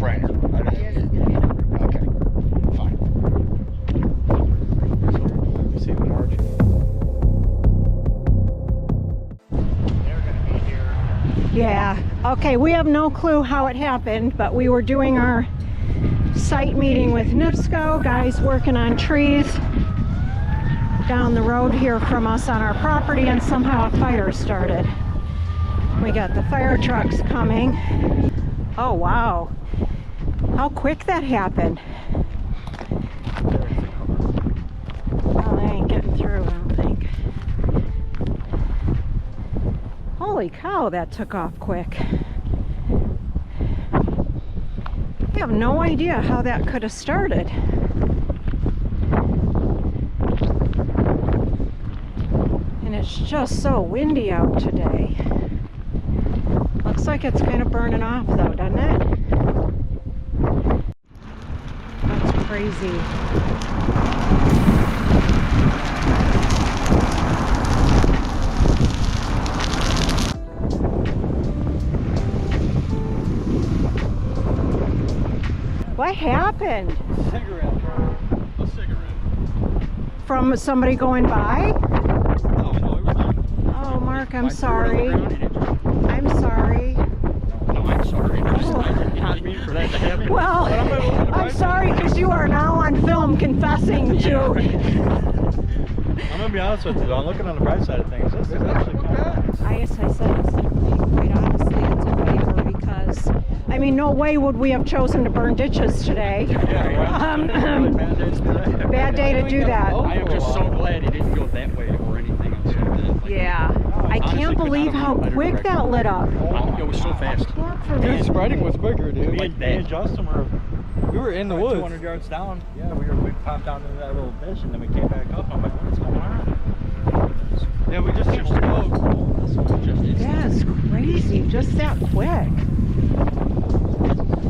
no-brainer. Okay, fine. See the margin. They're gonna be here. Yeah. Okay, we have no clue how it happened, but we were doing our site meeting with Nipsco, guys working on trees down the road here from us on our property, and somehow a fire started. We got the fire trucks coming. Oh wow, how quick that happened. Well, they ain't getting through, I don't think. Holy cow, that took off quick. I have no idea how that could have started. And it's just so windy out today. Looks like it's kind of burning off though, doesn't it? That's crazy. What happened? Cigarette. A cigarette. From somebody going by? No, it was not. Oh, Mark, I'm sorry. I'm sorry. No, I'm sorry. I didn't mean for that to happen. Well, I'm sorry because you are now on film confessing to... I'm gonna be honest with you. I'm looking on the bright side of things. This is actually kind of... I guess I said the same thing. Quite honestly, it's a favor because, I mean, no way would we have chosen to burn ditches today. Bad day to do that. I am just so glad it didn't go that way or anything else. Yeah. I can't believe how quick that lit up. It was so fast. Dude, spreading was quicker, dude. Me and Justin We were in the woods. 200 yards down. Yeah, we popped down into that little ditch and then we came back up. I'm like, what's going on? Yeah, we just exploded. That's crazy, just that quick.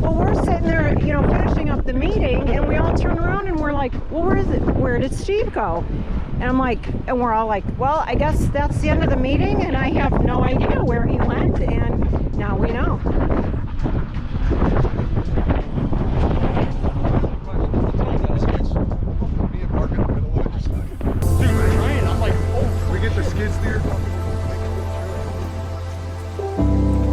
Well, we're sitting there, you know, finishing up the meeting, and we all turn around and we're like, well, where is it? Where did Steve go? And I'm like, and we're all like, well, I guess that's the end of the meeting, and I have no idea where he went, and now we know.